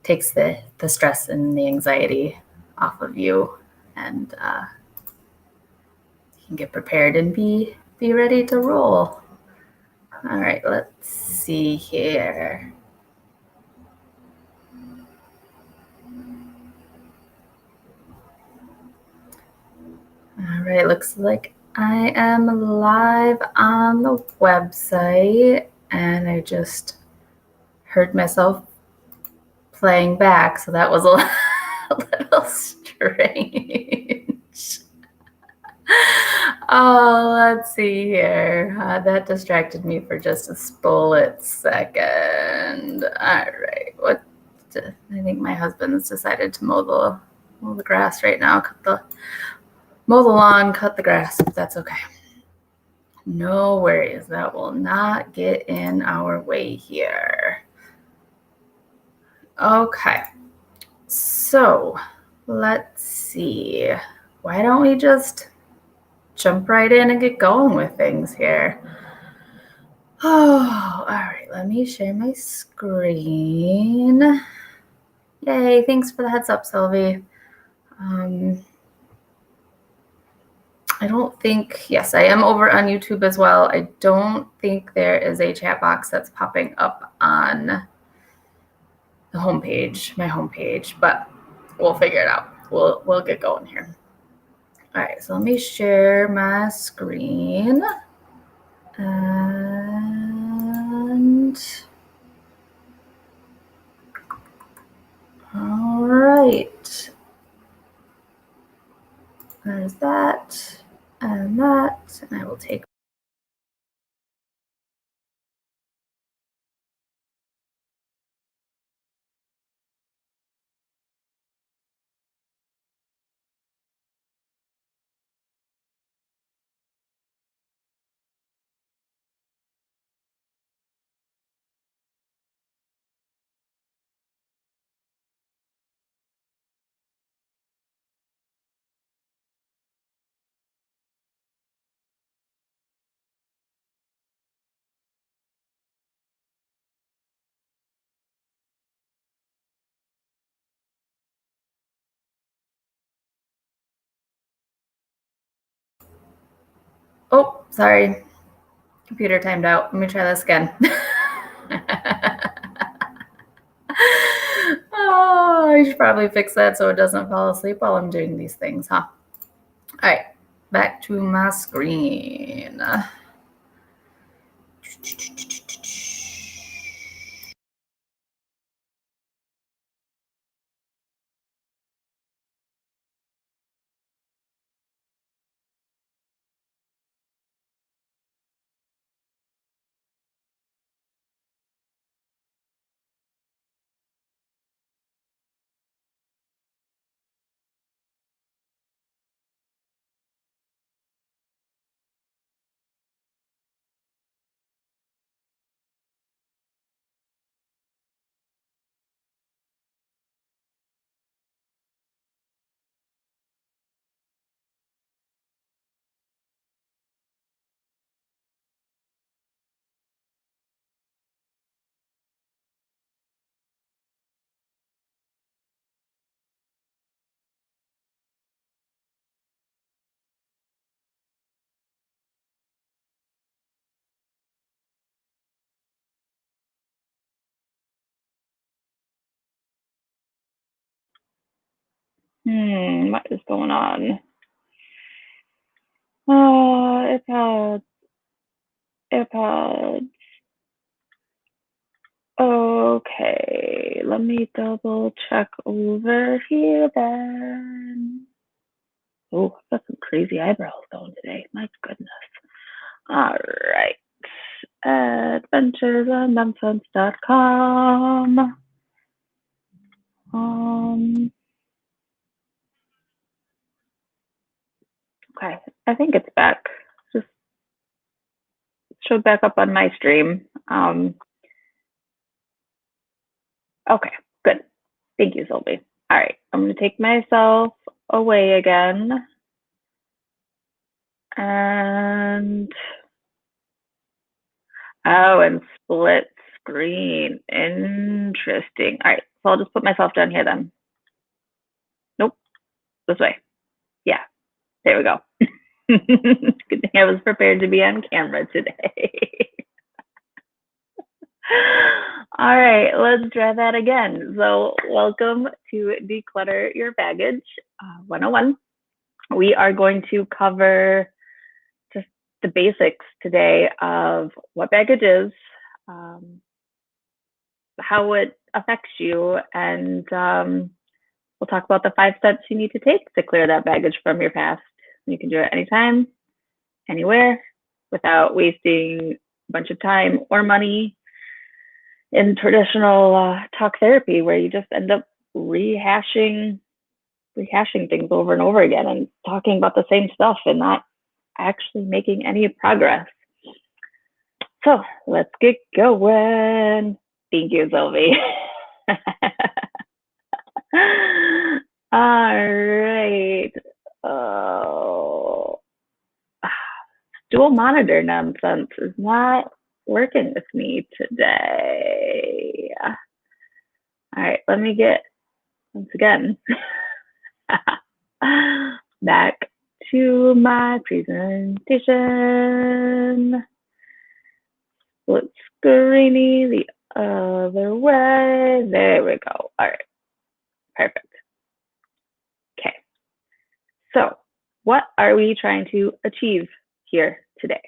takes the stress and the anxiety off of you, and you can get prepared and be ready to roll. All right, let's see here. All right, looks like I am live on the website, and I just heard myself playing back, so that was a little strange. Oh, let's see here. That distracted me for just a split second. All right, I think my husband's decided to mow the grass right now. Mow the lawn, cut the grass. That's okay. No worries. That will not get in our way here. Okay. So let's see. Why don't we just jump right in and get going with things here? Oh, all right. Let me share my screen. Yay. Thanks for the heads up, Sylvie. I don't think, yes, I am over on YouTube as well. I don't think there is a chat box that's popping up on the homepage, my homepage, but we'll figure it out. We'll get going here. All right, so let me share my screen. And all right. There's that and that, and I will take. Oh, sorry. Computer timed out. Let me try this again. Oh, I should probably fix that so it doesn't fall asleep while I'm doing these things, huh? All right, back to my screen. What is going on? AirPods. Okay, let me double check over here then. Oh, I've got some crazy eyebrows going today. My goodness. All right. Adventuresandnonsense.com. Okay, I think it's back. Just showed back up on my stream. Okay, good. Thank you, Sylvie. All right, I'm going to take myself away again. And split screen. Interesting. All right, So I'll just put myself down here then. Nope, this way. Yeah, there we go. Good thing I was prepared to be on camera today. All right, let's try that again. So welcome to Declutter Your Baggage 101. We are going to cover just the basics today of what baggage is, how it affects you, and we'll talk about the 5 steps you need to take to clear that baggage from your past. You can do it anytime, anywhere, without wasting a bunch of time or money in traditional talk therapy, where you just end up rehashing things over and over again and talking about the same stuff and not actually making any progress. So let's get going. Thank you, Sylvie. All right. Oh, dual monitor nonsense is not working with me today. All right, let me get, once again, back to my presentation. Split screeny the other way. There we go. All right, perfect. Okay, so what are we trying to achieve here today?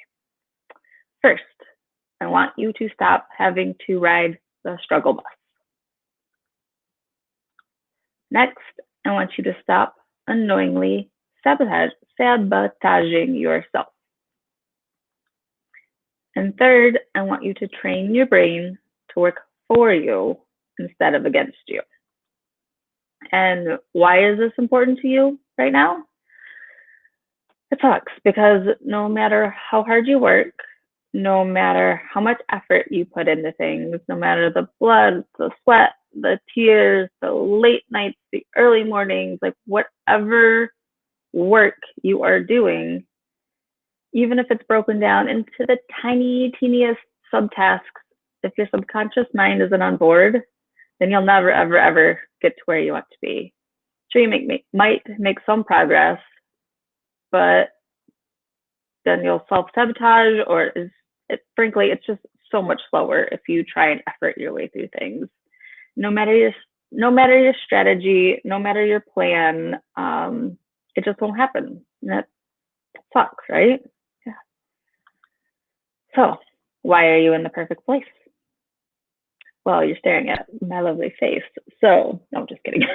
First, I want you to stop having to ride the struggle bus. Next, I want you to stop unknowingly sabotaging yourself. And third, I want you to train your brain to work for you instead of against you. And why is this important to you right now? It sucks because no matter how hard you work, no matter how much effort you put into things, no matter the blood, the sweat, the tears, the late nights, the early mornings, like whatever work you are doing, even if it's broken down into the teeniest subtasks, if your subconscious mind isn't on board, then you'll never, ever, ever get to where you want to be. Sure, you might make some progress, but then you'll self-sabotage, or frankly, it's just so much slower if you try and effort your way through things. No matter your strategy, no matter your plan, it just won't happen. And that sucks, right? Yeah. So, why are you in the perfect place? Well, you're staring at my lovely face. So, no, I'm just kidding.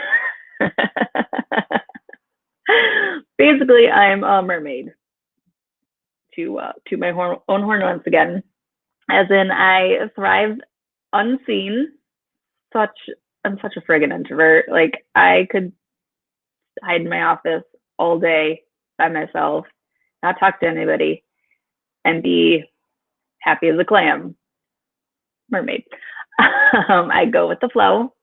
Basically, I'm a mermaid. To my own horn once again, as in I thrive unseen. I'm such a friggin' introvert. Like I could hide in my office all day by myself, not talk to anybody, and be happy as a clam. Mermaid. I go with the flow.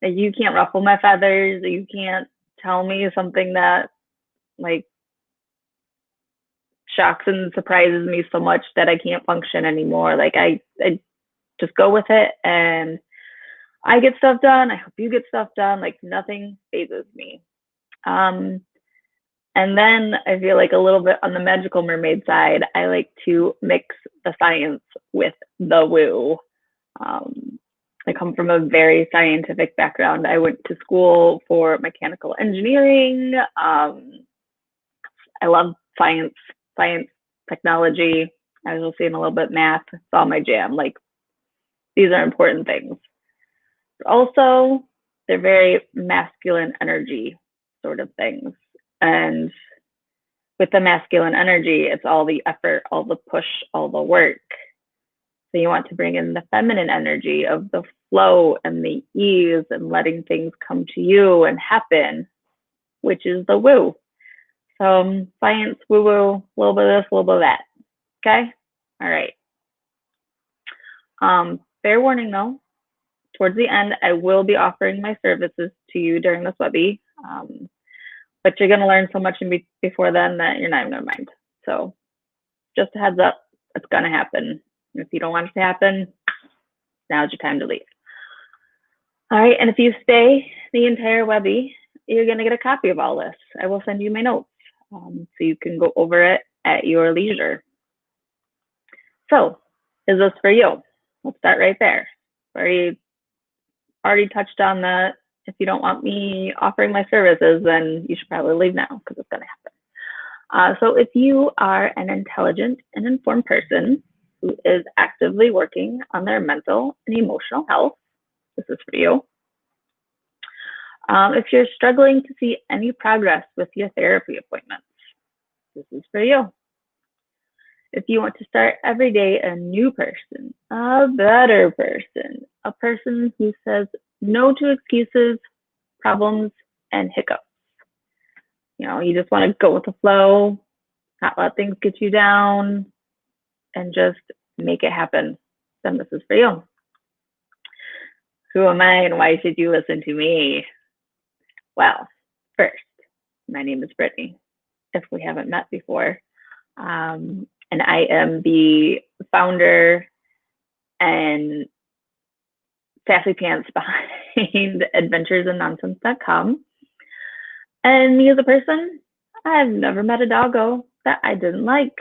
You can't ruffle my feathers. You can't tell me something that like shocks and surprises me so much that I can't function anymore. Like I just go with it and I get stuff done. I hope you get stuff done. Like nothing phases me. And then I feel like a little bit on the magical mermaid side, I like to mix the science with the woo. I come from a very scientific background. I went to school for mechanical engineering. I love science, technology. I was also seeing a little bit math. It's all my jam. Like these are important things. But also, they're very masculine energy sort of things. And with the masculine energy, it's all the effort, all the push, all the work. So you want to bring in the feminine energy of the flow and the ease and letting things come to you and happen, which is the woo. So science, woo-woo, a little bit of this, a little bit of that. Okay? All right. Fair warning though, towards the end, I will be offering my services to you during this webby. But you're going to learn so much before then that you're not even going to mind. So just a heads up, it's going to happen. If you don't want it to happen, now's your time to leave. All right, and if you stay the entire Webby, you're going to get a copy of all this. I will send you my notes so you can go over it at your leisure. So, is this for you? Let's start right there. Already touched on that. If you don't want me offering my services, then you should probably leave now because it's going to happen. So if you are an intelligent and informed person who is actively working on their mental and emotional health, this is for you. If you're struggling to see any progress with your therapy appointments, this is for you. If you want to start every day a new person, a better person, a person who says no to excuses, problems, and hiccups. You just want to go with the flow, not let things get you down, and just make it happen. Then this is for you. Who am I and why should you listen to me? Well, first, my name is Brittany, if we haven't met before. And I am the founder and sassy pants behind adventuresandnonsense.com. And me as a person, I've never met a doggo that I didn't like.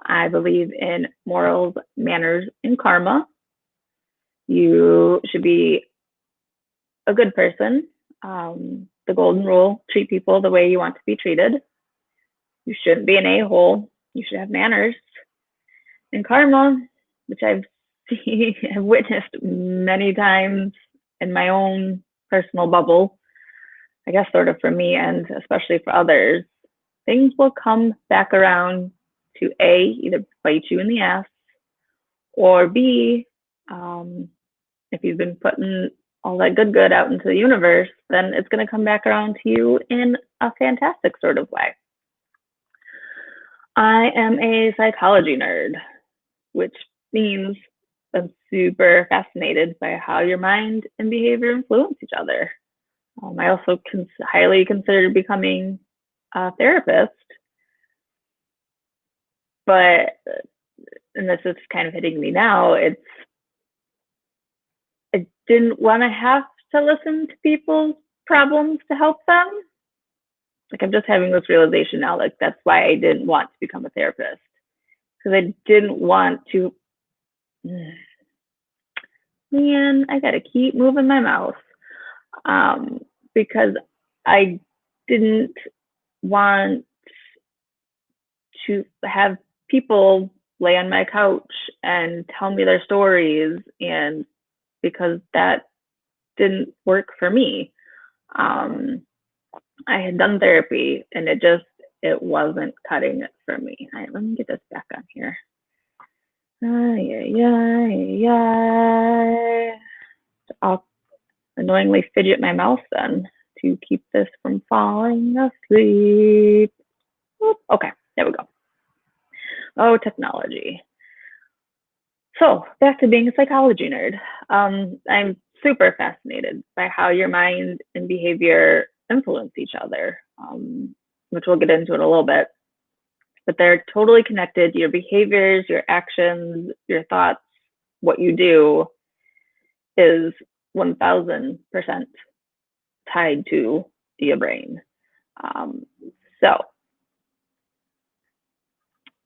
I believe in morals, manners, and karma. You should be a good person. The golden rule, treat people the way you want to be treated. You shouldn't be an a-hole. You should have manners. And karma, which I've witnessed many times in my own personal bubble, I guess sort of for me and especially for others, things will come back around to A, either bite you in the ass, or B, if you've been putting all that good out into the universe, then it's going to come back around to you in a fantastic sort of way. I am a psychology nerd, which means I'm super fascinated by how your mind and behavior influence each other. I also highly considered becoming a therapist, but, and this is kind of hitting me now, I didn't want to have to listen to people's problems to help them. Like, I'm just having this realization now, like, that's why I didn't want to become a therapist, because I didn't want to, man, I gotta keep moving my mouth, because I didn't want to have people lay on my couch and tell me their stories, and because that didn't work for me. I had done therapy and it wasn't cutting it for me. All right, let me get this back on here. I'll annoyingly fidget my mouse then to keep this from falling asleep. Okay, there we go. Oh, technology. So back to being a psychology nerd. I'm super fascinated by how your mind and behavior influence each other, which we'll get into in a little bit. But they're totally connected. Your behaviors, your actions, your thoughts, what you do is 1000% tied to your brain. So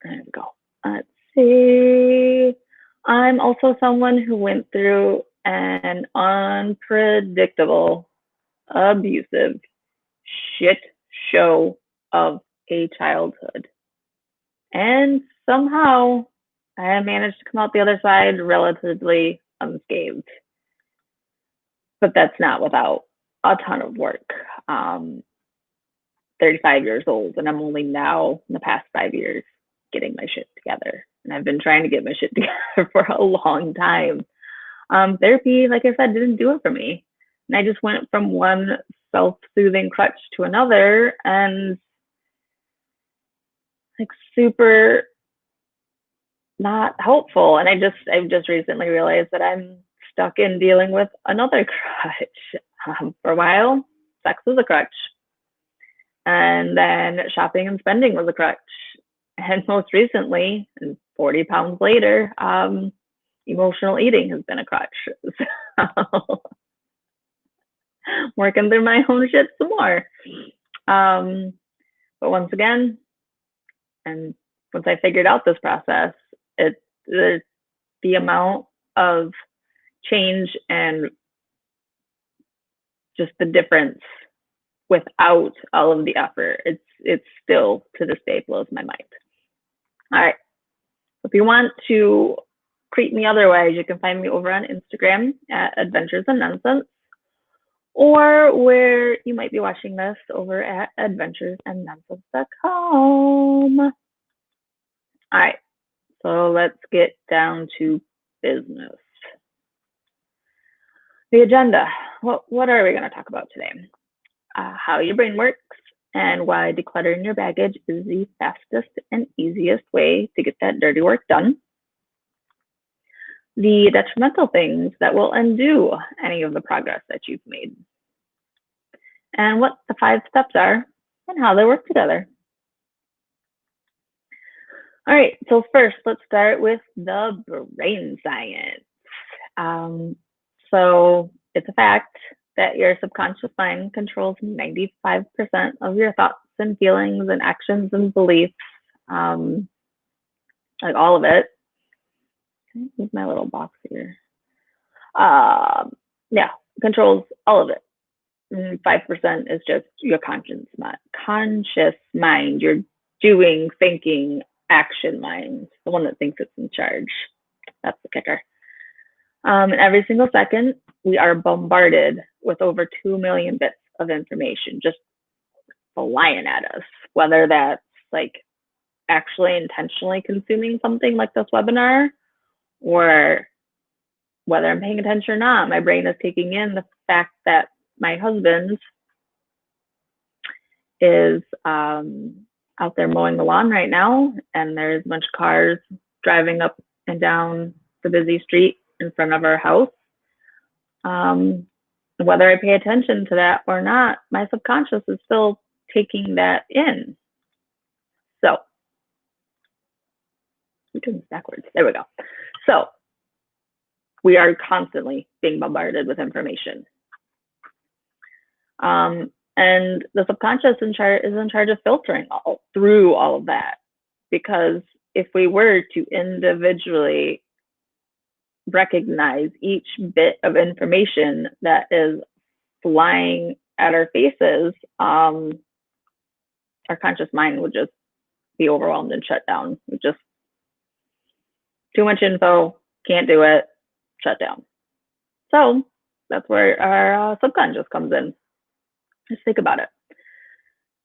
there we go. Let's see. I'm also someone who went through an unpredictable, abusive shit show of a childhood. And somehow I managed to come out the other side relatively unscathed. But that's not without a ton of work. 35 years old, and I'm only now, in the past 5 years, getting my shit together. And I've been trying to get my shit together for a long time. Therapy, like I said, didn't do it for me. And I just went from one self-soothing crutch to another, and like super not helpful. And I've just recently realized that I'm stuck in dealing with another crutch. For a while, sex was a crutch. And then shopping and spending was a crutch. And most recently, and 40 pounds later, Emotional eating has been a crutch. So working through my own shit some more. But once again, and once I figured out this process, the amount of change and just the difference without all of the effort, it's still to this day blows my mind. All right. If you want to greet me otherwise, you can find me over on Instagram at Adventures and Nonsense, or where you might be watching this over at adventuresandnonsense.com. All right, so let's get down to business. The agenda. What are we going to talk about today? How your brain works and why decluttering your baggage is the fastest and easiest way to get that dirty work done. The detrimental things that will undo any of the progress that you've made. And what the 5 steps are and how they work together. All right, so first, let's start with the brain science. So it's a fact that your subconscious mind controls 95% of your thoughts and feelings and actions and beliefs, like all of it. Use my little box here. Yeah, controls all of it. 5% is just your conscious mind, your doing, thinking, action mind, the one that thinks it's in charge. That's the kicker. And every single second, we are bombarded with over 2 million bits of information just flying at us, whether that's like actually intentionally consuming something like this webinar, or whether I'm paying attention or not. My brain is taking in the fact that my husband is out there mowing the lawn right now, and there's a bunch of cars driving up and down the busy street in front of our house. Whether I pay attention to that or not, my subconscious is still taking that in. So, we're doing this backwards. There we go. So, we are constantly being bombarded with information. And the subconscious is in charge of filtering through all of that. Because if we were to individually recognize each bit of information that is flying at our faces, our conscious mind would just be overwhelmed and shut down. Just too much info, can't do it, shut down. So that's where our subconscious comes in. Just think about it.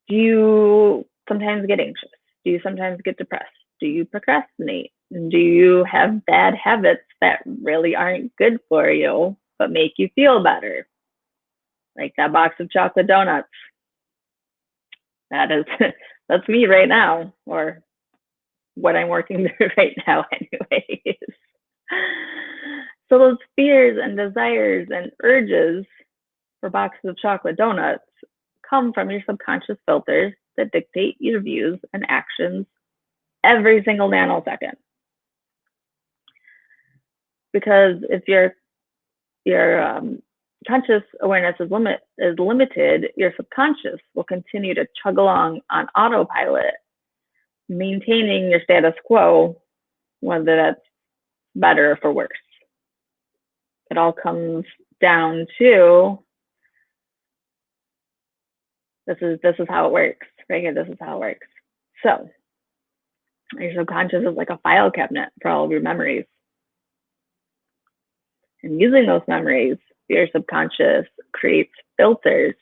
Do you sometimes get anxious? Do you sometimes get depressed? Do you procrastinate? Do you have bad habits that really aren't good for you but make you feel better? Like that box of chocolate donuts. That's me right now, or what I'm working through right now anyways. So those fears and desires and urges for boxes of chocolate donuts come from your subconscious filters that dictate your views and actions every single nanosecond. Because if your conscious awareness is limited, your subconscious will continue to chug along on autopilot, maintaining your status quo, whether that's better or for worse. It all comes down to this is how it works. Right here, this is how it works. So your subconscious is like a file cabinet for all of your memories. And using those memories, your subconscious creates filters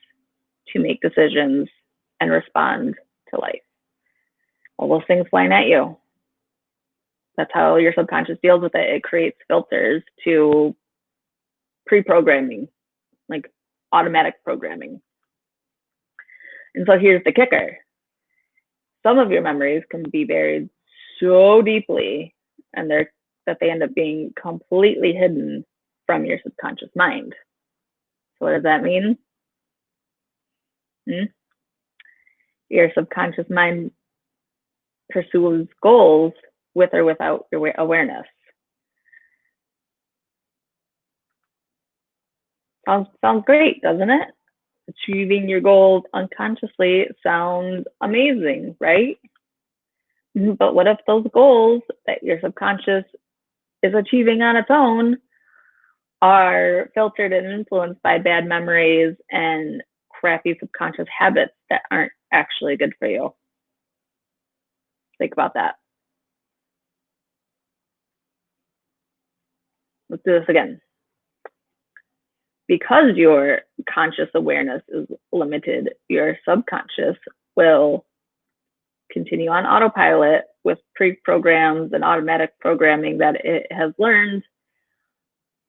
to make decisions and respond to life. All those things flying at you. That's how your subconscious deals with it. It creates filters to pre-programming, like automatic programming. And so here's the kicker. Some of your memories can be buried so deeply and that they end up being completely hidden from your subconscious mind. So what does that mean? Your subconscious mind pursues goals with or without your awareness. Sounds great, doesn't it? Achieving your goals unconsciously sounds amazing, right? But what if those goals that your subconscious is achieving on its own are filtered and influenced by bad memories and crappy subconscious habits that aren't actually good for you? Think about that. Let's do this again. Because your conscious awareness is limited, your subconscious will continue on autopilot with pre-programs and automatic programming that it has learned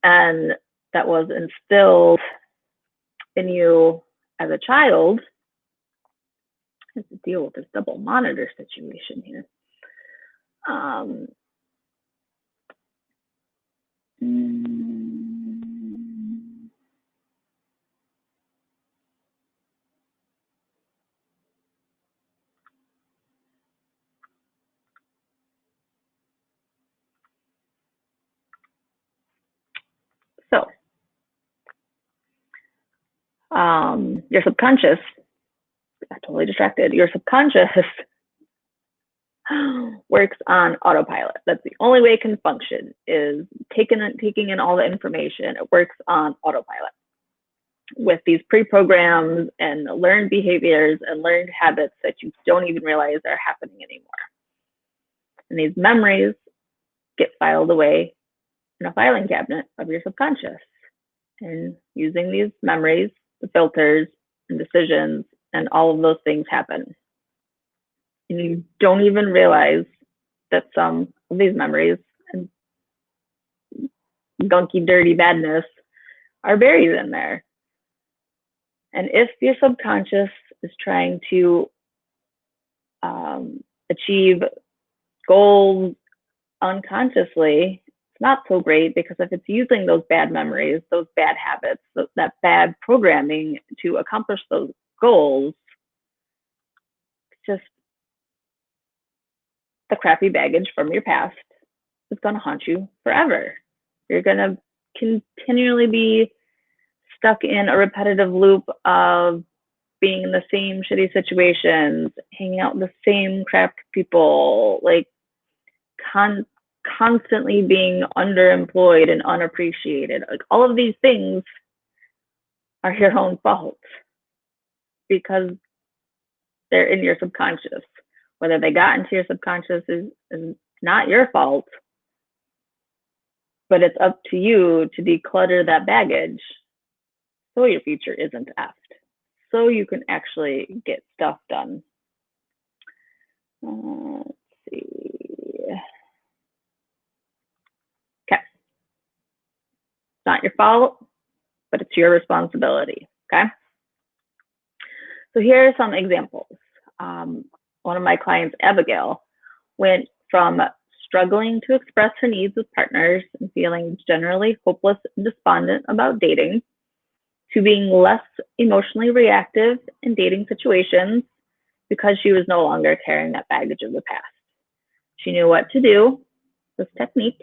and that was instilled in you as a child. I have to deal with this double monitor situation here. So, your subconscious, I totally distracted. Your subconscious works on autopilot. That's the only way it can function is taking in all the information. It works on autopilot with these pre-programs and learned behaviors and learned habits that you don't even realize are happening anymore. And these memories get filed away in a filing cabinet of your subconscious. And using these memories, the filters and decisions and all of those things happen. And you don't even realize that some of these memories and gunky, dirty badness are buried in there. And if your subconscious is trying to achieve goals unconsciously, it's not so great because if it's using those bad memories, those bad habits, that bad programming to accomplish those goals, it's just the crappy baggage from your past is going to haunt you forever. You're going to continually be stuck in a repetitive loop of being in the same shitty situations, hanging out with the same crap people, like constantly being underemployed and unappreciated. Like all of these things are your own fault because they're in your subconscious. Whether they got into your subconscious is not your fault, but it's up to you to declutter that baggage so your future isn't effed. So you can actually get stuff done. Let's see. Okay. It's not your fault, but it's your responsibility. Okay. So here are some examples. One of my clients, Abigail, went from struggling to express her needs with partners and feeling generally hopeless and despondent about dating to being less emotionally reactive in dating situations because she was no longer carrying that baggage of the past. She knew what to do, this technique,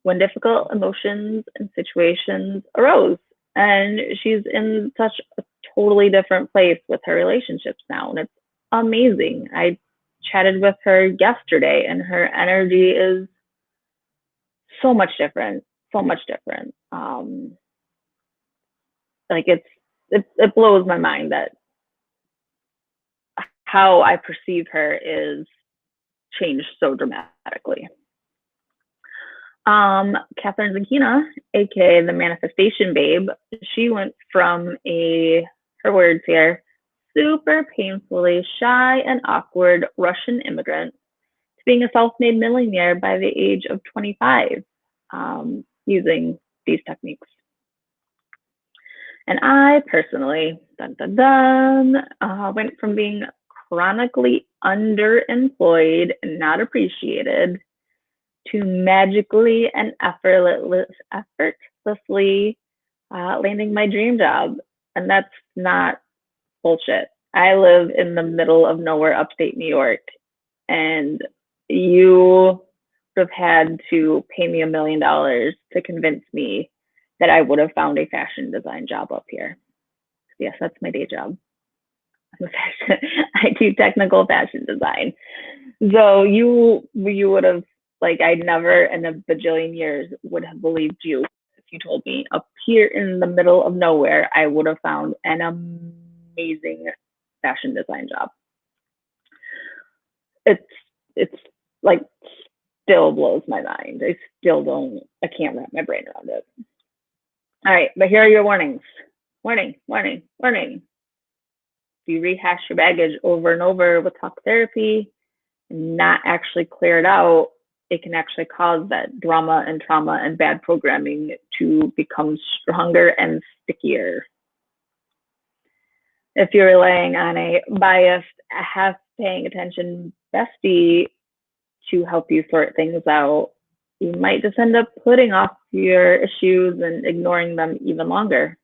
when difficult emotions and situations arose. And she's in such a totally different place with her relationships now. And it's amazing. I chatted with her yesterday and her energy is so much different, so much different. Like it blows my mind that how I perceive her is changed so dramatically. Catherine Zakina, aka the Manifestation Babe, she went from her words here, super painfully shy and awkward Russian immigrant to being a self-made millionaire by the age of 25, using these techniques. And I personally, went from being chronically underemployed and not appreciated to magically and effortlessly landing my dream job. And that's not bullshit. I live in the middle of nowhere, upstate New York, and you would have had to pay me $1 million to convince me that I would have found a fashion design job up here. Yes, that's my day job. I do technical fashion design. So you would have, like, I never in a bajillion years would have believed you if you told me up here in the middle of nowhere I would have found an amazing fashion design job. It's like still blows my mind. I can't wrap my brain around it. All right, but here are your warnings. Warning, warning, warning. If you rehash your baggage over and over with talk therapy and not actually clear it out, it can actually cause that drama and trauma and bad programming to become stronger and stickier. If you're relying on a biased, half paying attention bestie to help you sort things out, you might just end up putting off your issues and ignoring them even longer.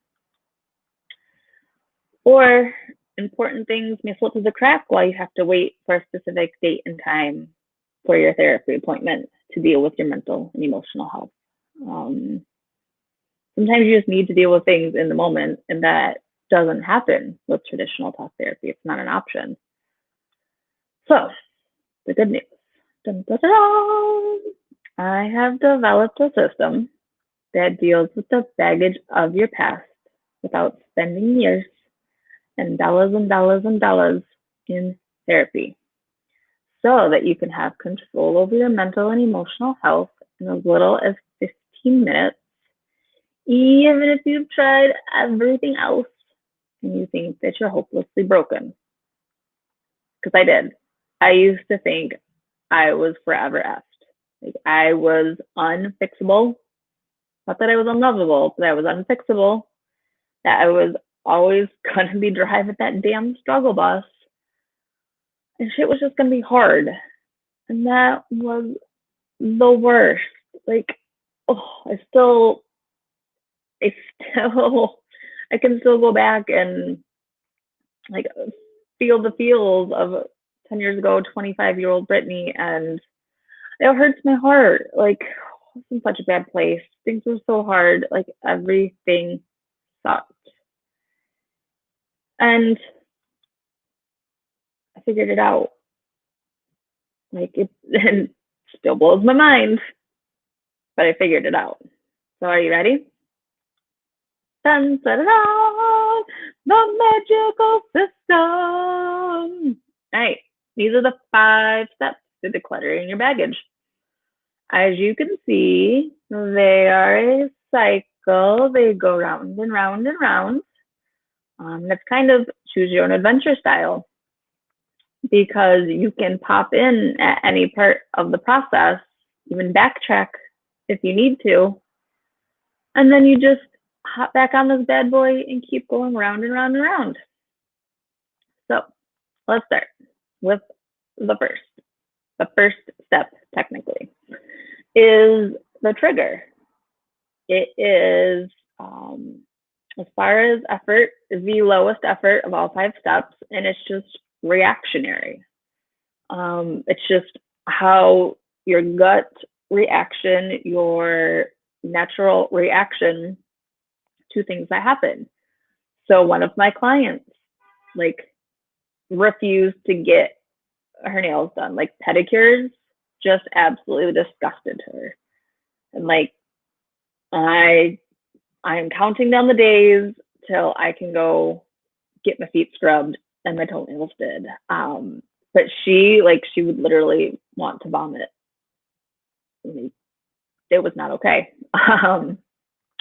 Or important things may slip through the crack while you have to wait for a specific date and time for your therapy appointment to deal with your mental and emotional health. Sometimes you just need to deal with things in the moment, and that doesn't happen with traditional talk therapy. It's not an option. So, the good news. Dun, dun, dun, dun. I have developed a system that deals with the baggage of your past without spending years and dollars and dollars and dollars in therapy, so that you can have control over your mental and emotional health in as little as 15 minutes, even if you've tried everything else and you think that you're hopelessly broken. Because I did. I used to think I was forever effed. Like, I was unfixable. Not that I was unlovable, but I was unfixable. That I was always going to be driving that damn struggle bus. And shit was just going to be hard. And that was the worst. Like, I can still go back and, like, feel the feels of 10 years ago, 25-year-old Brittany, and it hurts my heart. Like, I was in such a bad place. Things were so hard. Like, everything sucked. And I figured it out. Like, it still blows my mind, but I figured it out. So are you ready? Dun, dun, dun, dun, the magical system. All right, these are the 5 steps to decluttering your baggage. As you can see, they are a cycle. They go round and round and round. That's kind of choose your own adventure style, because you can pop in at any part of the process, even backtrack if you need to, and then you just hop back on this bad boy and keep going round and round and round. So let's start with the first. The first step, technically, is the trigger. It is, as far as effort, is the lowest effort of all 5 steps, and it's just reactionary. It's just how your gut reaction, your natural reaction to things that happen. So one of my clients, like, refused to get her nails done. Like, pedicures just absolutely disgusted her. And, like, I'm counting down the days till I can go get my feet scrubbed and my toenails did. But she would literally want to vomit. It was not okay.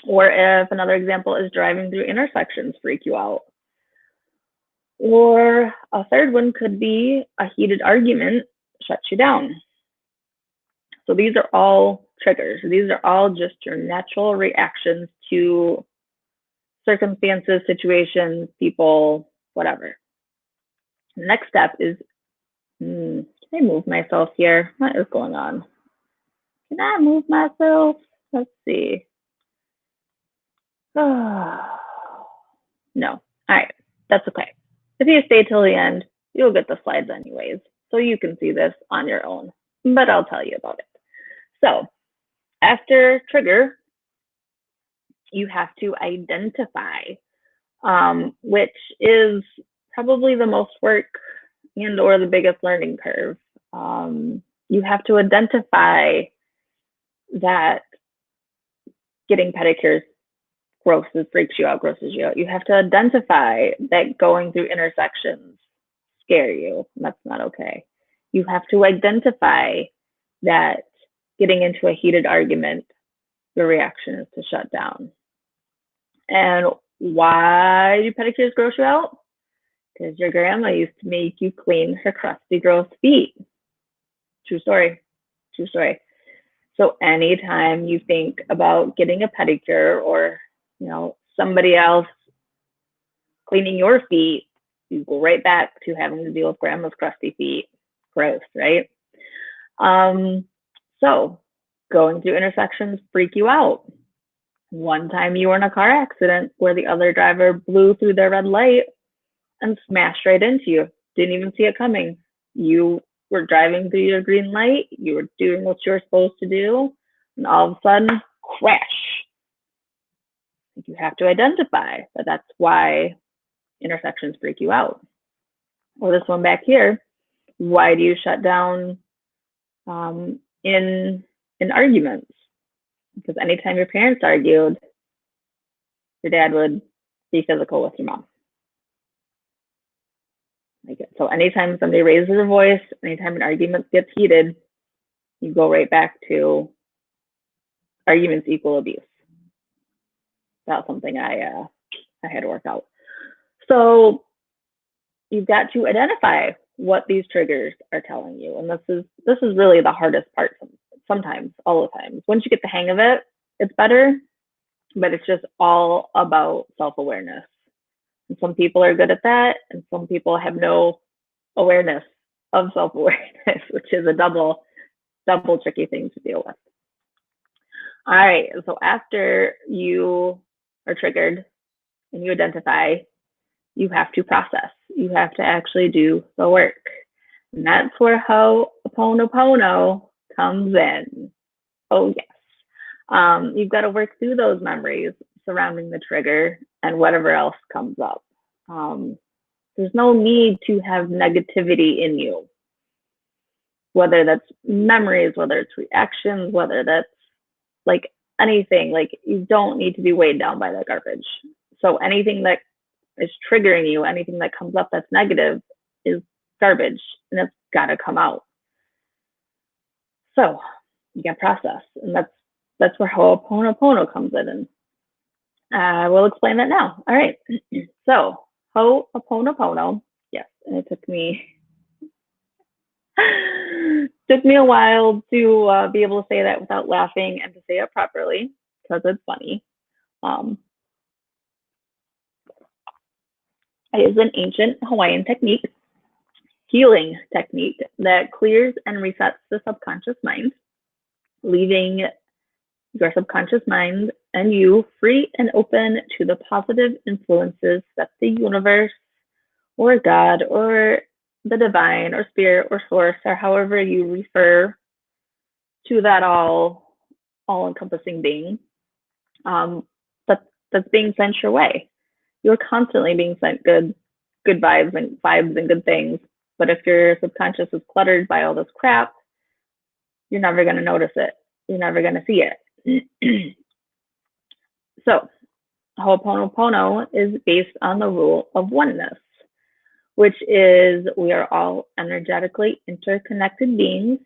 Or if another example is driving through intersections freak you out. Or a third one could be a heated argument shuts you down. So these are all triggers. These are all just your natural reactions to circumstances, situations, people, whatever. The next step is, can I move myself here? What is going on? Can I move myself? Let's see. No. All right. That's okay. If you stay till the end, you'll get the slides anyways, so you can see this on your own, but I'll tell you about it. So after trigger, You have to identify, which is probably the most work and or the biggest learning curve. You have to identify that getting pedicures freaks you out, grosses you out. You have to identify that going through intersections scare you. That's not okay. You have to identify that getting into a heated argument, your reaction is to shut down. And why do pedicures gross you out? Because your grandma used to make you clean her crusty, gross feet. True story. True story. So anytime you think about getting a pedicure or, somebody else cleaning your feet, you go right back to having to deal with grandma's crusty feet. Gross, right? So going through intersections freak you out. One time you were in a car accident where the other driver blew through their red light and smashed right into you. Didn't even see it coming. You were driving through your green light. You were doing what you were supposed to do. And all of a sudden, crash. You have to identify that that's why intersections freak you out. Or this one back here, why do you shut down in arguments? Because anytime your parents argued, your dad would be physical with your mom. So anytime somebody raises their voice, anytime an argument gets heated, you go right back to arguments equal abuse. That's something I had to work out. So you've got to identify what these triggers are telling you, and this is really the hardest part. Sometimes, all the time. Once you get the hang of it, it's better, but it's just all about self-awareness. And some people are good at that, and some people have no awareness of self-awareness, which is a double tricky thing to deal with. All right, so after you are triggered and you identify, you have to process. You have to actually do the work. And that's where Ho'oponopono comes in. Oh, yes. You've got to work through those memories surrounding the trigger and whatever else comes up. There's no need to have negativity in you, whether that's memories, whether it's reactions, whether that's like anything. Like, you don't need to be weighed down by that garbage. So anything that is triggering you, anything that comes up that's negative is garbage, and it's got to come out. So you got to process, and that's where Ho'oponopono comes in, and we'll explain that now. All right. So Ho'oponopono, yes, and it took me a while to be able to say that without laughing and to say it properly, because it's funny. It is an ancient Hawaiian healing technique that clears and resets the subconscious mind, leaving your subconscious mind and you free and open to the positive influences that the universe or God or the divine or spirit or source, or however you refer to that all-encompassing being, that's being sent your way. You're constantly being sent good vibes and good things. But if your subconscious is cluttered by all this crap, you're never going to notice it. You're never going to see it. So Ho'oponopono is based on the rule of oneness, which is we are all energetically interconnected beings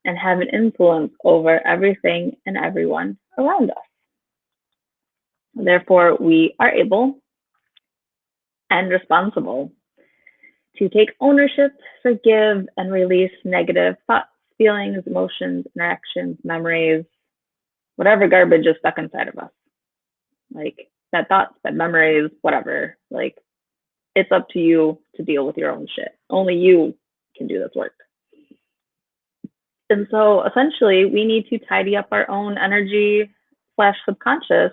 and have an influence over everything and everyone around us. Therefore, we are able and responsible to take ownership, forgive, and release negative thoughts, feelings, emotions, interactions, memories, whatever garbage is stuck inside of us. Like bad thoughts, bad memories, whatever. Like, it's up to you to deal with your own shit. Only you can do this work. And so essentially, we need to tidy up our own energy / subconscious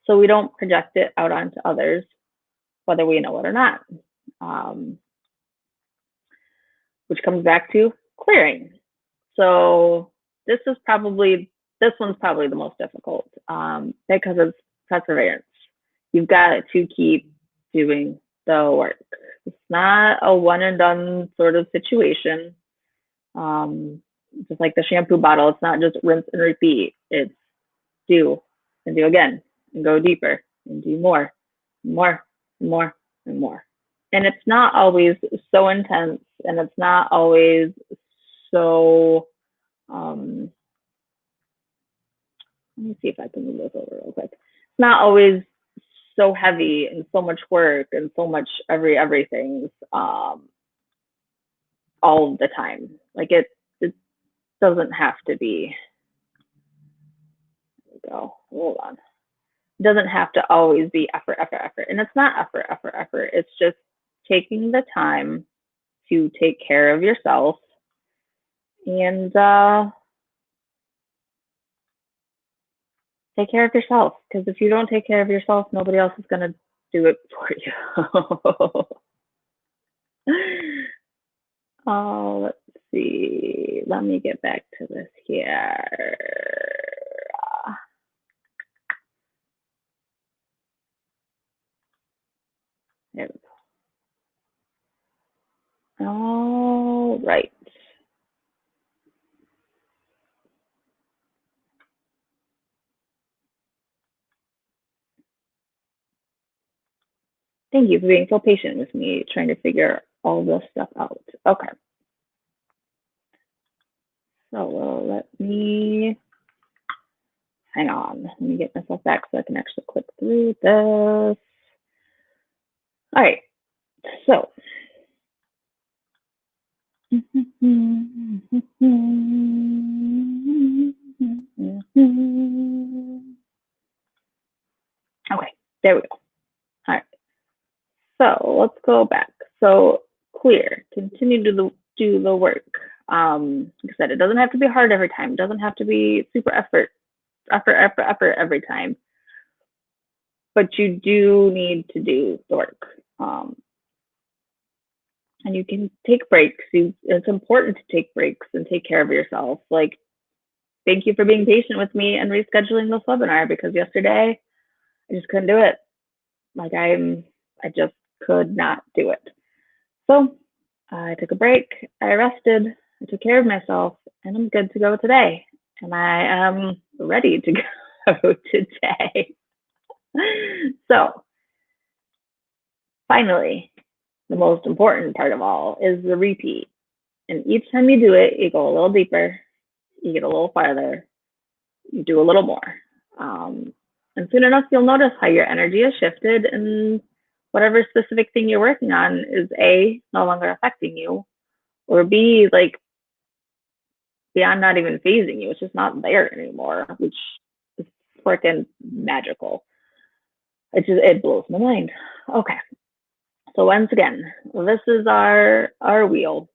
so we don't project it out onto others, whether we know it or not. Which comes back to clearing. So this one's probably the most difficult because perseverance. You've got to keep doing the work. It's not a one and done sort of situation. Just like the shampoo bottle, it's not just rinse and repeat. It's do and do again and go deeper and do more, more, and more, and more. And it's not always so intense, and it's not always so. Let me see if I can move this over real quick. It's not always so heavy and so much work and so much everything's all the time. Like it doesn't have to be. There we go. Hold on. It doesn't have to always be effort, effort, effort. And it's not effort, effort, effort. It's just taking the time to take care of yourself and take care of yourself. Because if you don't take care of yourself, nobody else is going to do it for you. Let's see. Let me get back to this here. There we go. All right. Thank you for being so patient with me, trying to figure all this stuff out. Okay. So let me, hang on. Let me get myself back so I can actually click through this. All right. So. Okay, there we go. All right. So let's go back. So clear, continue to do the work. Like I said, it doesn't have to be hard every time. It doesn't have to be super effort every time. But you do need to do the work. And you can take breaks. It's important to take breaks and take care of yourself. Like, thank you for being patient with me and rescheduling this webinar, because yesterday I just couldn't do it. Like I just could not do it. So I took a break, I rested, I took care of myself, and I'm good to go today. And I am ready to go today. So finally, the most important part of all is the repeat. And each time you do it, you go a little deeper, you get a little farther, you do a little more. And soon enough, you'll notice how your energy has shifted, and whatever specific thing you're working on is A, no longer affecting you, or B, like beyond not even phasing you. It's just not there anymore, which is freaking magical. It blows my mind. Okay. So once again, this is our wheel.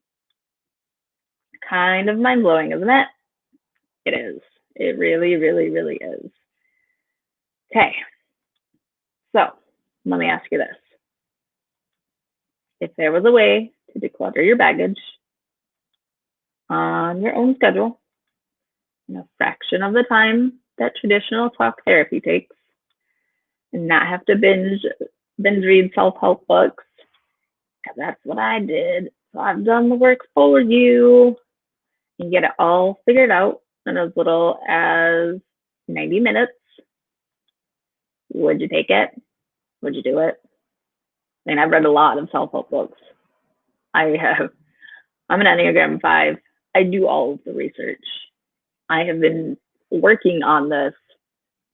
Kind of mind blowing, isn't it? It is. It really, really, really is. Okay. So let me ask you this. If there was a way to declutter your baggage on your own schedule in a fraction of the time that traditional talk therapy takes, and not have to binge read self-help books, because that's what I did. So I've done the work for you and get it all figured out in as little as 90 minutes. Would you take it? Would you do it? I mean, I've read a lot of self-help books. I'm an Enneagram 5. I do all of the research. I have been working on this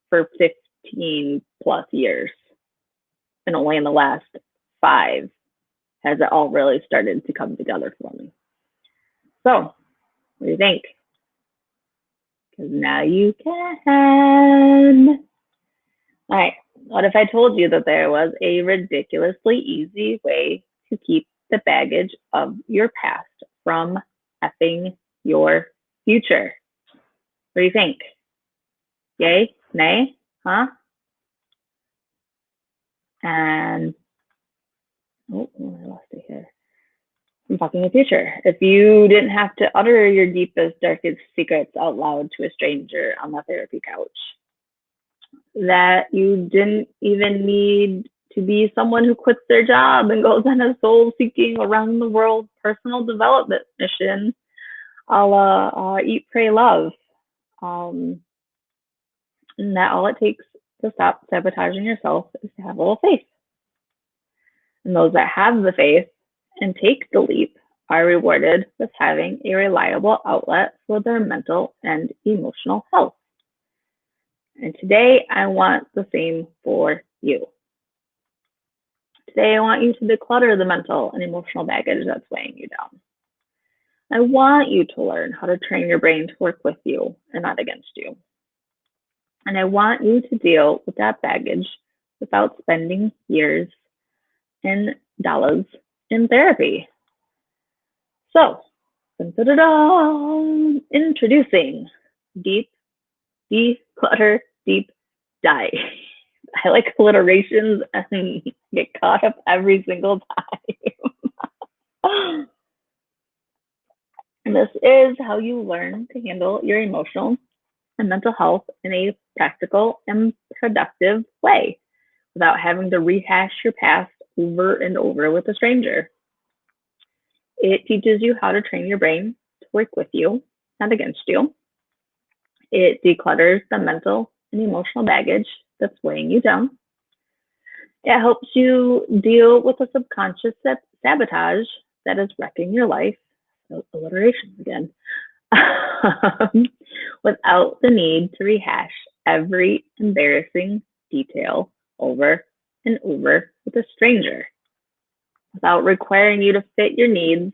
for 15 plus years. And only in the last 5 has it all really started to come together for me. So, what do you think? Because now you can. All right. What if I told you that there was a ridiculously easy way to keep the baggage of your past from effing your future? What do you think? Yay? Nay? Huh? And, oh, I lost it here. I'm talking the future. If you didn't have to utter your deepest, darkest secrets out loud to a stranger on the therapy couch. that you didn't even need to be someone who quits their job and goes on a soul seeking around the world personal development mission a la Eat, Pray, Love. Um, and that all it takes to stop sabotaging yourself is to have a little faith. And those that have the faith and take the leap are rewarded with having a reliable outlet for their mental and emotional health. And today, I want the same for you. Today, I want you to declutter the mental and emotional baggage that's weighing you down. I want you to learn how to train your brain to work with you and not against you. And I want you to deal with that baggage without spending years and dollars in therapy. So, introducing Deep Declutter Deep Dive. I like alliterations and get caught up every single time. And this is how you learn to handle your emotional and mental health in a practical and productive way without having to rehash your past over and over with a stranger. It teaches you how to train your brain to work with you, not against you. It declutters the mental and emotional baggage that's weighing you down. It helps you deal with the subconscious sabotage that is wrecking your life. Alliterations again. Without the need to rehash every embarrassing detail over and over with a stranger, without requiring you to fit your needs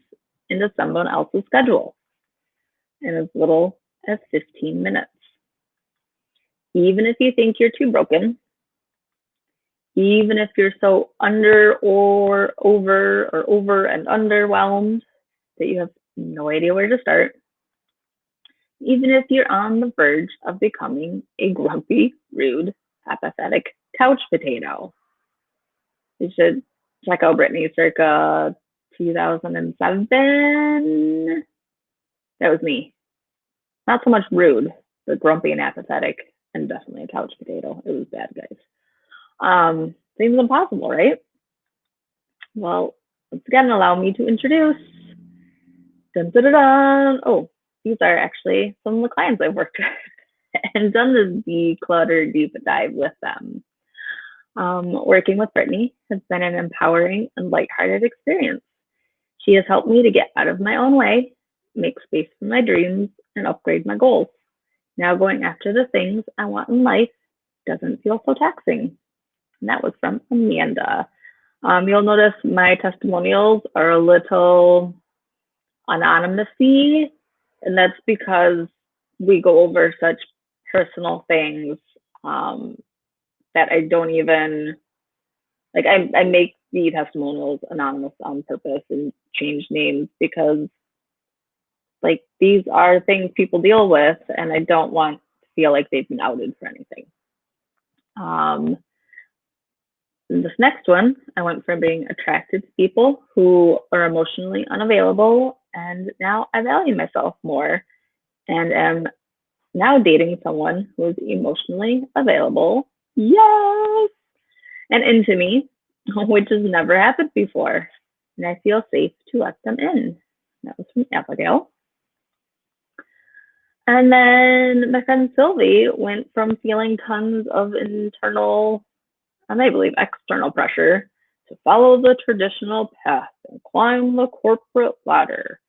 into someone else's schedule in as little as 15 minutes. Even if you think you're too broken, even if you're so under or over and underwhelmed that you have no idea where to start, even if you're on the verge of becoming a grumpy, rude, apathetic couch potato. You should check out Brittany circa 2007. That was me. Not so much rude, but grumpy and apathetic, and definitely a couch potato. It was bad, guys. Seems impossible, right? Well, once again, allow me to introduce. Oh, these are actually some of the clients I've worked with and done the declutter deep dive with them. Working with Brittany has been an empowering and lighthearted experience. She has helped me to get out of my own way, make space for my dreams, and upgrade my goals. Now going after the things I want in life doesn't feel so taxing. And that was from Amanda. You'll notice my testimonials are a little anonymous-y, and that's because we go over such personal things that I don't even like. I make the testimonials anonymous on purpose and change names because like these are things people deal with, and I don't want to feel like they've been outed for anything. This next one, I went from being attracted to people who are emotionally unavailable, and now I value myself more and am now dating someone who is emotionally available. Yes! And into me, which has never happened before. And I feel safe to let them in. That was from Abigail. And then my friend Sylvie went from feeling tons of internal, and I believe external pressure to follow the traditional path and climb the corporate ladder.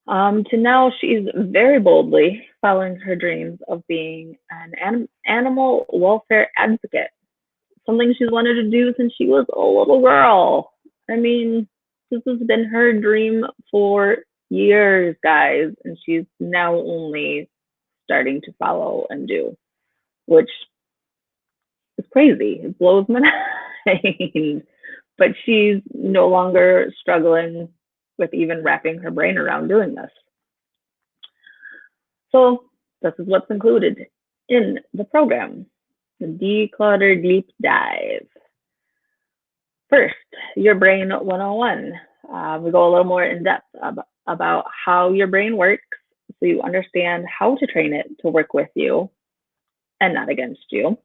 To now she's very boldly following her dreams of being an animal welfare advocate, something she's wanted to do since she was a little girl. I mean, this has been her dream for years, guys, and she's now only starting to follow and do, which is crazy. It blows my mind. But she's no longer struggling with even wrapping her brain around doing this. So this is what's included in the program, the Declutter Deep Dive. First, your brain 101. We go a little more in depth about how your brain works so you understand how to train it to work with you and not against you.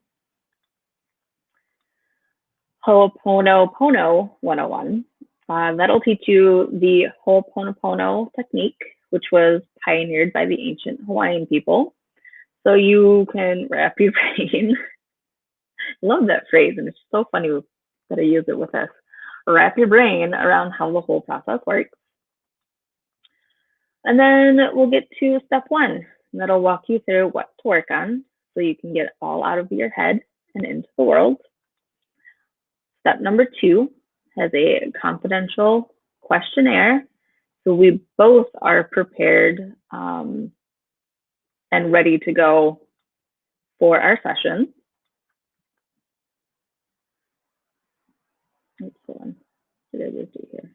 Ho'oponopono 101. That'll teach you the Ho'oponopono technique, which was pioneered by the ancient Hawaiian people. So you can wrap your brain. Love that phrase, and it's so funny that I use it with this. Wrap your brain around how the whole process works. And then we'll get to step one. And that'll walk you through what to work on so you can get it all out of your head and into the world. Step number two has a confidential questionnaire. So we both are prepared and ready to go for our session. Let's go on. What did I just do here?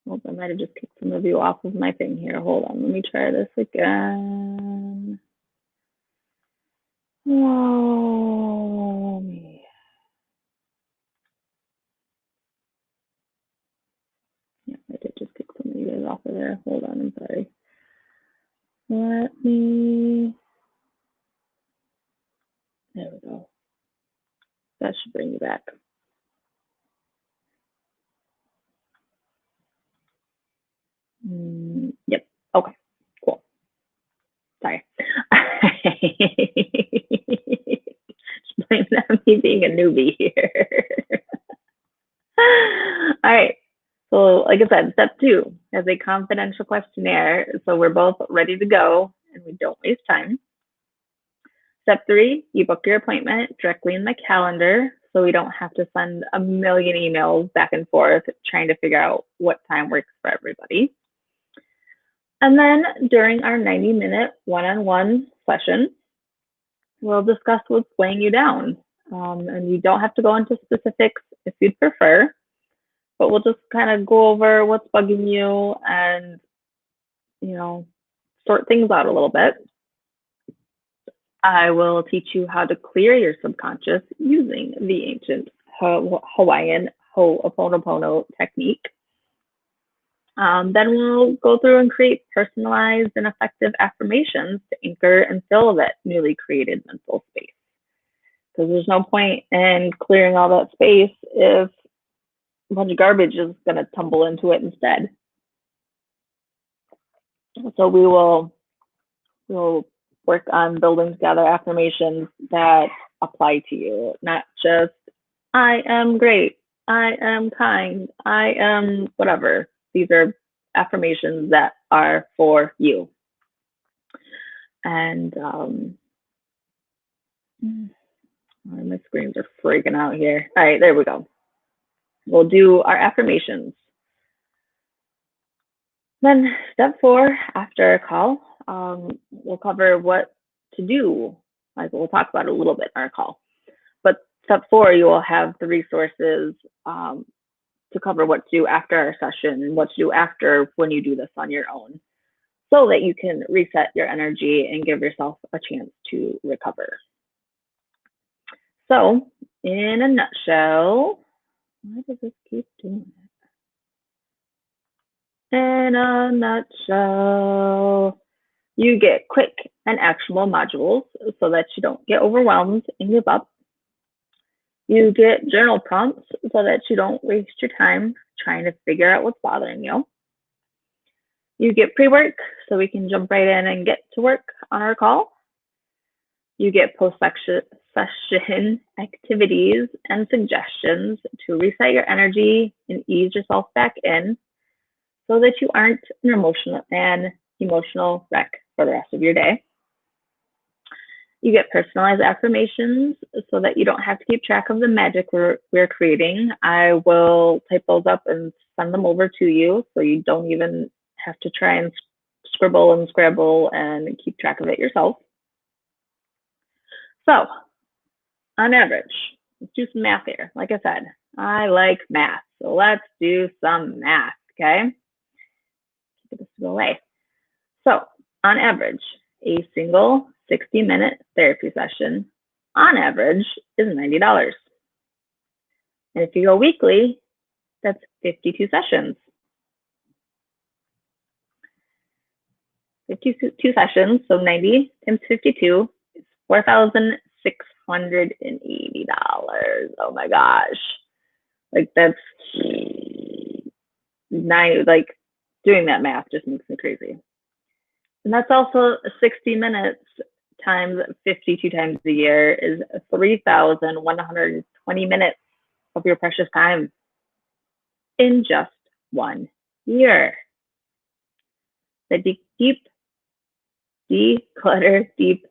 Oh, I might have just kicked some of you off of my thing here. Hold on, let me try this again. Oh, me. Yeah, I did just kick some of you guys off of there. Hold on, I'm sorry. Let me. There we go. That should bring you back. Yep. Okay. Cool. Sorry. Blame on me being a newbie here. All right. So, like I said, step two has a confidential questionnaire. So we're both ready to go and we don't waste time. Step three, you book your appointment directly in my calendar so we don't have to send a million emails back and forth trying to figure out what time works for everybody. And then during our 90-minute one-on-one session, we'll discuss what's weighing you down. And you don't have to go into specifics if you'd prefer, but we'll just kind of go over what's bugging you and, sort things out a little bit. I will teach you how to clear your subconscious using the ancient Hawaiian Ho'oponopono technique. Then we'll go through and create personalized and effective affirmations to anchor and fill that newly created mental space. Because there's no point in clearing all that space if a bunch of garbage is going to tumble into it instead. So we'll work on building together affirmations that apply to you, not just I am great, I am kind, I am whatever. These are affirmations that are for you. And my screens are freaking out here. All right, there we go. We'll do our affirmations. Then step four, after our call, we'll cover what to do. Like we'll talk about it a little bit in our call. But step four, you will have the resources to cover what to do after our session and what to do after when you do this on your own, so that you can reset your energy and give yourself a chance to recover. So, in a nutshell, why does this keep doing it? In a nutshell, you get quick and actionable modules so that you don't get overwhelmed and give up. You get journal prompts so that you don't waste your time trying to figure out what's bothering you. You get pre-work so we can jump right in and get to work on our call. You get post-session activities and suggestions to reset your energy and ease yourself back in so that you aren't an emotional wreck for the rest of your day. You get personalized affirmations so that you don't have to keep track of the magic we're creating. I will type those up and send them over to you so you don't even have to try and scribble and scrabble and keep track of it yourself. So, on average, let's do some math here. Like I said, I like math, so let's do some math, okay? Get this to go away. So, on average, a single 60-minute therapy session, on average, is $90. And if you go weekly, that's 52 sessions. 52 sessions, so 90 times 52 is $4,600. Oh my gosh. Like that's like doing that math just makes me crazy. And that's also 60 minutes times 52 times a year is 3,120 minutes of your precious time in just 1 year. The deep declutter deep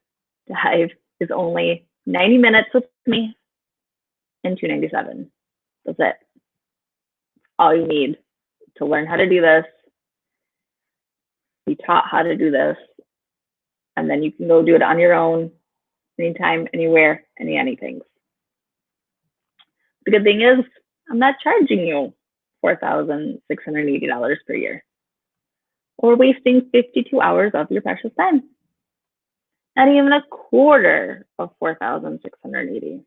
dive is only 90 minutes with me and $297. That's it. All you need to learn how to do this, be taught how to do this, and then you can go do it on your own, anytime, anywhere, anything. The good thing is, I'm not charging you $4,680 per year or wasting 52 hours of your precious time. Not even a quarter of 4,680,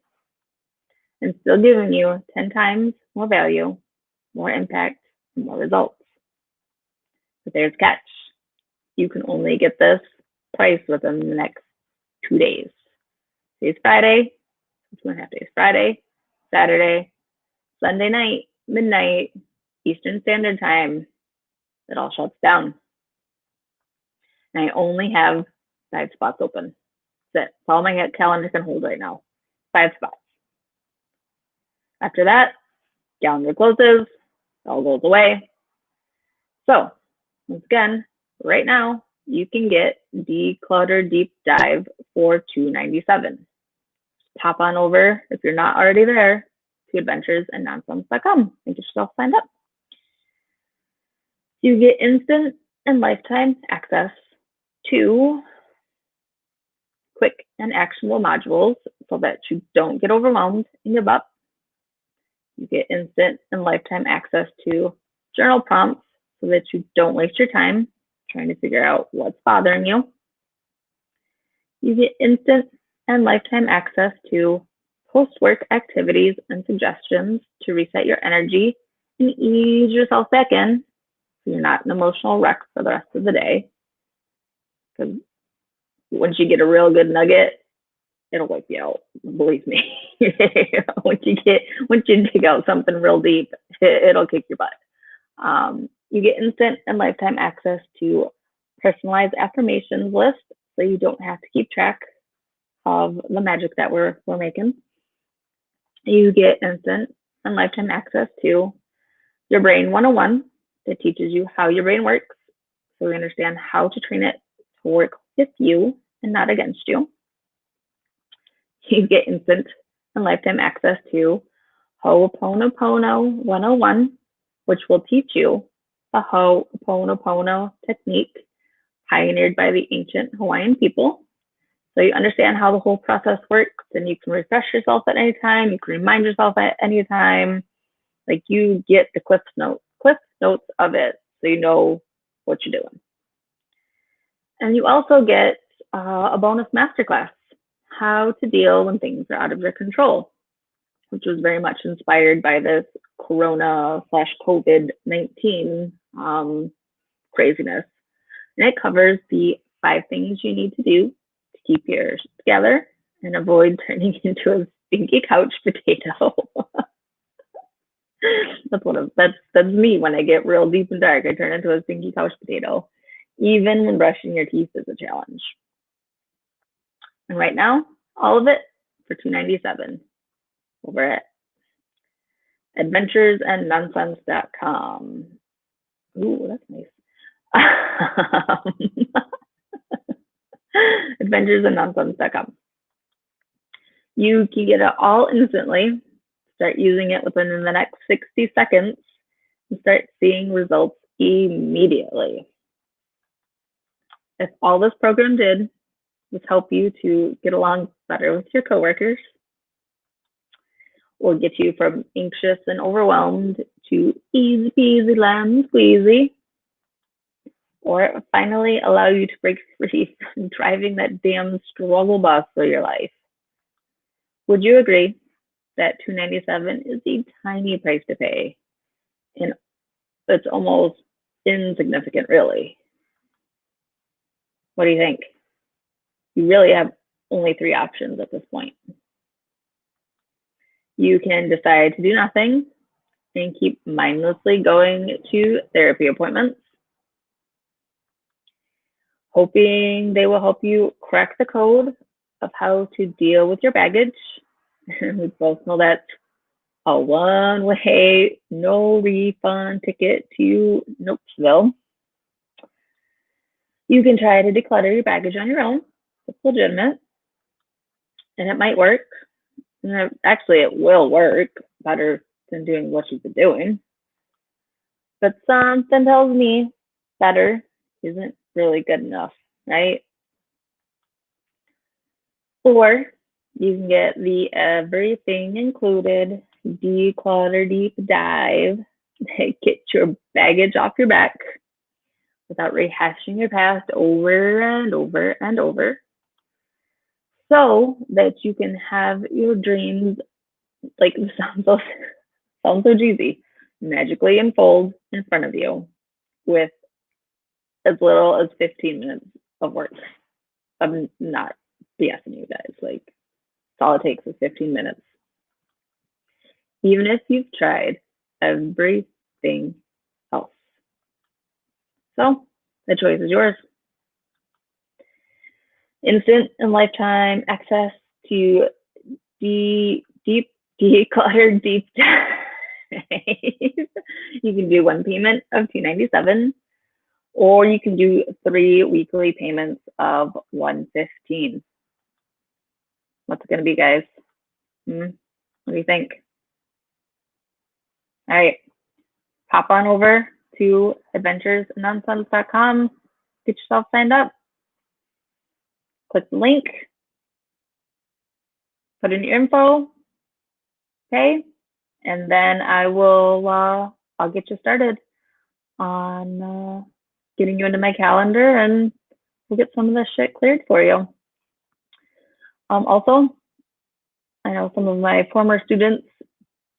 and still giving you 10 times more value, more impact, and more results. But there's a catch. You can only get this price within the next 2 days. Today's Friday, 2.5 days. Friday, Saturday, Sunday night, midnight, Eastern Standard Time. It all shuts down. And I only have 5 spots open. That's it. That's all my calendar can hold right now. 5 spots. After that, calendar closes, it all goes away. So, once again, right now, you can get Declutter Deep Dive for $297. Pop on over, if you're not already there, to adventuresandnonsense.com and get yourself signed up. You get instant and lifetime access to quick and actionable modules so that you don't get overwhelmed and give up. You get instant and lifetime access to journal prompts so that you don't waste your time trying to figure out what's bothering you. You get instant and lifetime access to post-work activities and suggestions to reset your energy and ease yourself back in so you're not an emotional wreck for the rest of the day. Because once you get a real good nugget, it'll wipe you out. Believe me. once you dig out something real deep, it'll kick your butt. You get instant and lifetime access to personalized affirmations list, so you don't have to keep track of the magic that we're making. You get instant and lifetime access to your brain 101 that teaches you how your brain works, so we understand how to train it to work with you and not against you. You get instant and lifetime access to Ho'oponopono 101, which will teach you the Ho'oponopono technique pioneered by the ancient Hawaiian people. So you understand how the whole process works, and you can refresh yourself at any time. You can remind yourself at any time. Like, you get the cliff notes of it, so you know what you're doing. And you also get a bonus masterclass, how to deal when things are out of your control, which was very much inspired by this Corona/COVID-19 craziness. And it covers the 5 things you need to do to keep yours together and avoid turning into a stinky couch potato. That's me when I get real deep and dark. I turn into a stinky couch potato. Even when brushing your teeth is a challenge. And right now, all of it for $297 over at adventuresandnonsense.com. Ooh, that's nice. adventuresandnonsense.com. You can get it all instantly, start using it within the next 60 seconds, and start seeing results immediately. If all this program did was help you to get along better with your coworkers, or get you from anxious and overwhelmed to easy peasy lemon squeezy, or finally allow you to break free from driving that damn struggle bus for your life, would you agree that $297 is a tiny price to pay? And it's almost insignificant, really. What do you think? You really have only 3 options at this point. You can decide to do nothing and keep mindlessly going to therapy appointments, hoping they will help you crack the code of how to deal with your baggage. We both know that's a one-way, no refund ticket to Nopesville. You can try to declutter your baggage on your own. It's legitimate, and it might work. And actually, it will work better than doing what you've been doing. But something tells me better isn't really good enough, right? Or you can get the everything included declutter deep dive, get your baggage off your back without rehashing your past over and over and over, so that you can have your dreams, like sounds so cheesy, magically unfold in front of you with as little as 15 minutes of work. I'm not BSing you guys. Like, all it takes is 15 minutes. Even if you've tried everything else. So the choice is yours. Instant and lifetime access to declutter deep dive. You can do one payment of $297, or you can do 3 weekly payments of $115. What's it going to be, guys? What do you think? All right, pop on over to adventuresnonsense.com, get yourself signed up, click the link, put in your info, okay, and then I'll get you started on getting you into my calendar, and we'll get some of this shit cleared for you. Also, I know some of my former students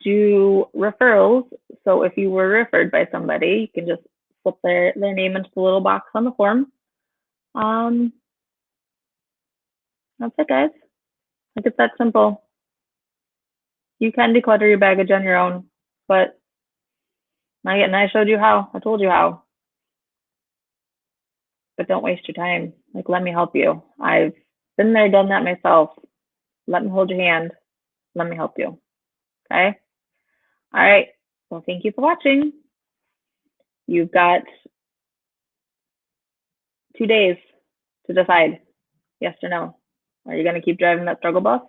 do referrals, so if you were referred by somebody, you can just slip their name into the little box on the form. That's it, guys. Like, it's that simple. You can declutter your baggage on your own, but I showed you how. I told you how. But don't waste your time. Like, let me help you. I've been there, done that myself. Let me hold your hand. Let me help you. Okay? All right. Well, thank you for watching. You've got 2 days to decide yes or no. Are you going to keep driving that struggle bus?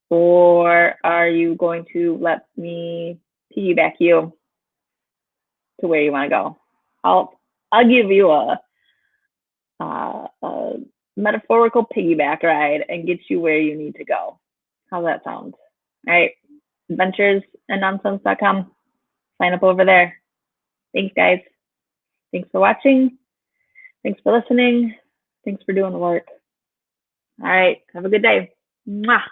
Or are you going to let me piggyback you to where you want to go? I'll give you a metaphorical piggyback ride and get you where you need to go. How's that sound? All right, adventuresandnonsense.com. Sign up over there. Thanks, guys. Thanks for watching. Thanks for listening. Thanks for doing the work. All right, have a good day. Mwah.